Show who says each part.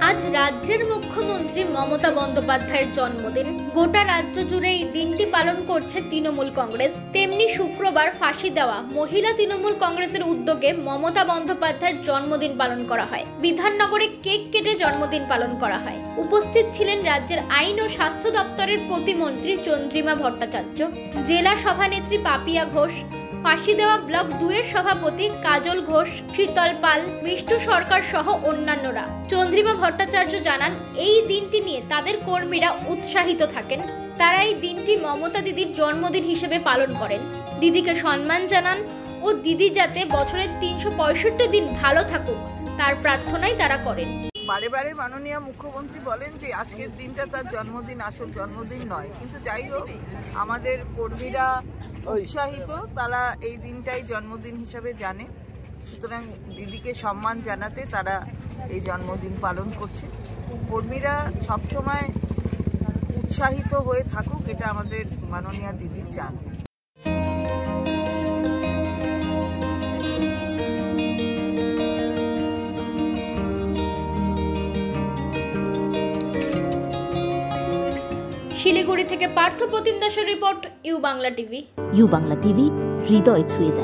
Speaker 1: আজ রাজ্যের মুখ্যমন্ত্রী মমতা বন্দ্যোপাধ্যায়ের জন্মদিন। গোটা রাজ্য জুড়ে এই দিনটি পালন করছে তৃণমূল কংগ্রেস। তেমনি শুক্রবার ফাঁসি দেওয়া মহিলা তৃণমূল কংগ্রেসের উদ্যোগে মমতা বন্দ্যোপাধ্যায়ের জন্মদিন পালন করা হয়। বিধাননগরে কেক কেটে জন্মদিন পালন করা হয়। উপস্থিত ছিলেন রাজ্যের আইন ও স্বাস্থ্য দপ্তরের প্রতিমন্ত্রী চন্দ্রিমা ভট্টাচার্য, জেলা সভানেত্রী পাপিয়া ঘোষ, ফাঁসি দেওয়া ব্লক 2 এর সভাপতি কাজল ঘোষ, শীতল পাল, মিষ্টু সরকার সহ অন্যান্যরা। চন্দ্রিমা ভট্টাচার্য জানান, এই দিনটি নিয়ে তাদের কর্মীরা উৎসাহিত থাকেন। তারা এই দিনটি মমতা দিদির জন্মদিন হিসেবে পালন করেন। দিদিকে সম্মান জানান ও দিদি যাতে বছরের 365 দিন ভালো থাকুক তার প্রার্থনাই তারা করেন।
Speaker 2: বারে বারে মাননীয় মুখ্যমন্ত্রী বলেন যে আজকের দিনটা তার জন্মদিন, আসল জন্মদিন নয়, কিন্তু যাই হোক আমাদের কর্মীরা উৎসাহিত, তারা এই দিনটাই জন্মদিন হিসাবে জানে। সুতরাং দিদিকে সম্মান জানাতে তারা এই জন্মদিন পালন করছে। কর্মীরা সবসময় উৎসাহিত হয়ে থাকুক, এটা আমাদের মাননীয় দিদির চান।
Speaker 1: শিলিগুড়ি থেকে পার্থ প্রতিম দাসের report, U Bangla TV.
Speaker 3: U Bangla TV হৃদয় ছুঁয়ে যায়।